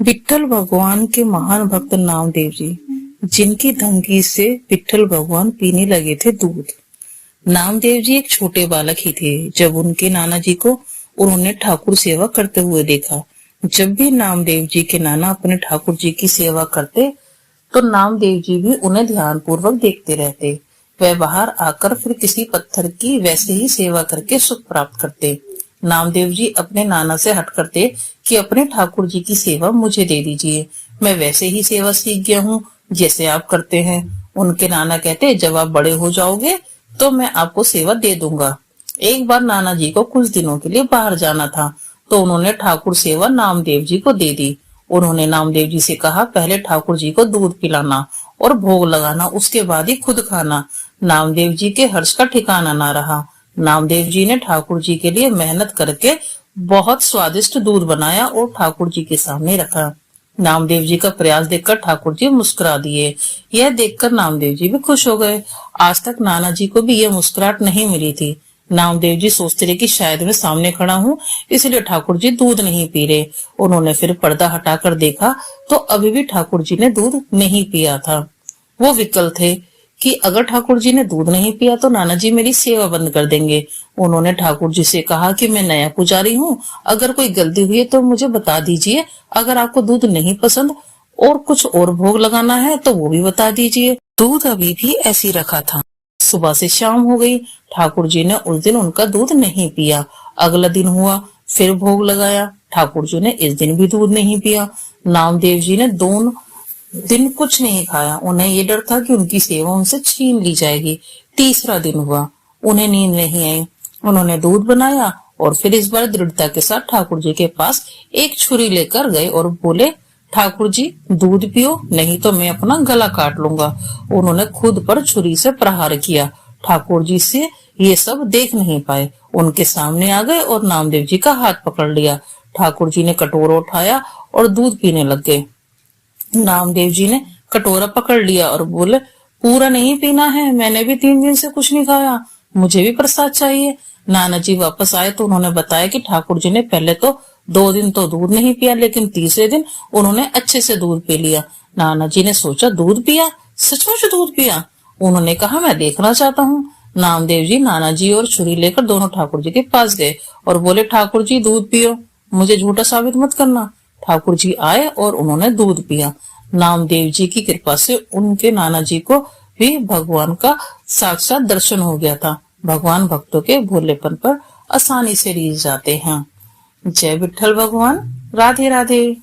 विठ्ठल भगवान के महान भक्त नामदेव जी, जिनकी धमकी से विठ्ठल भगवान पीने लगे थे दूध। नामदेव जी एक छोटे बालक ही थे जब उनके नाना जी को उन्होंने ठाकुर सेवा करते हुए देखा। जब भी नामदेव जी के नाना अपने ठाकुर जी की सेवा करते तो नामदेव जी भी उन्हें ध्यान पूर्वक देखते रहते। वह बाहर आकर फिर किसी पत्थर की वैसे ही सेवा करके सुख प्राप्त करते। नामदेव जी अपने नाना से हट करते कि अपने ठाकुर जी की सेवा मुझे दे दीजिए, मैं वैसे ही सेवा सीख गया हूँ जैसे आप करते हैं। उनके नाना कहते, जब आप बड़े हो जाओगे तो मैं आपको सेवा दे दूंगा। एक बार नाना जी को कुछ दिनों के लिए बाहर जाना था तो उन्होंने ठाकुर सेवा नामदेव जी को दे दी। उन्होंने नामदेव जी से कहा, पहले ठाकुर जी को दूध पिलाना और भोग लगाना, उसके बाद ही खुद खाना। नामदेव जी के हर्ष का ठिकाना ना रहा। नामदेव जी ने ठाकुर जी के लिए मेहनत करके बहुत स्वादिष्ट दूध बनाया और ठाकुर जी के सामने रखा। नामदेव जी का प्रयास देखकर ठाकुर जी मुस्कुरा दिए। यह देखकर नामदेव जी भी खुश हो गए। आज तक नाना जी को भी यह मुस्कुराहट नहीं मिली थी। नामदेव जी सोचते रहे कि शायद मैं सामने खड़ा हूँ इसलिए ठाकुर जी दूध नहीं पी रहे। उन्होंने फिर पर्दा हटाकर देखा तो अभी भी ठाकुर जी ने दूध नहीं पिया था। वो विकल थे कि अगर ठाकुर जी ने दूध नहीं पिया तो नाना जी मेरी सेवा बंद कर देंगे। उन्होंने ठाकुर जी से कहा कि मैं नया पुजारी हूँ, अगर कोई गलती हुई है तो मुझे बता दीजिए। अगर आपको दूध नहीं पसंद और कुछ और भोग लगाना है तो वो भी बता दीजिए। दूध अभी भी ऐसी रखा था। सुबह से शाम हो गई, ठाकुर जी ने उस दिन उनका दूध नहीं पिया। अगला दिन हुआ, फिर भोग लगाया, ठाकुर जी ने इस दिन भी दूध नहीं पिया। नामदेव जी ने दोनों दिन कुछ नहीं खाया। उन्हें ये डर था कि उनकी सेवा उनसे छीन ली जाएगी। तीसरा दिन हुआ, उन्हें नींद नहीं आई। उन्होंने दूध बनाया और फिर इस बार दृढ़ता के साथ ठाकुर जी के पास एक छुरी लेकर गए और बोले, ठाकुर जी दूध पियो नहीं तो मैं अपना गला काट लूंगा। उन्होंने खुद पर छुरी से प्रहार किया। ठाकुर जी से ये सब देख नहीं पाए, उनके सामने आ गए और नामदेव जी का हाथ पकड़ लिया। ठाकुर जी ने कटोरा उठाया और दूध पीने लग गए। नामदेव जी ने कटोरा पकड़ लिया और बोले, पूरा नहीं पीना है, मैंने भी 3 दिन से कुछ नहीं खाया, मुझे भी प्रसाद चाहिए। नाना जी वापस आए तो उन्होंने बताया कि ठाकुर जी ने पहले तो 2 दिन तो दूध नहीं पिया, लेकिन तीसरे दिन उन्होंने अच्छे से दूध पी लिया। नाना जी ने सोचा, दूध पिया, सचमुच दूध पिया? उन्होंने कहा, मैं देखना चाहता हूँ। नामदेव जी नाना जी और छुरी लेकर दोनों ठाकुर जी के पास गए और बोले, ठाकुर जी दूध पियो, मुझे झूठा साबित मत करना। ठाकुर जी आए और उन्होंने दूध पिया। नामदेव जी की कृपा से उनके नाना जी को भी भगवान का साक्षात दर्शन हो गया था। भगवान भक्तों के भोलेपन पर आसानी से रीझ जाते हैं। जय विठ्ठल भगवान। राधे राधे।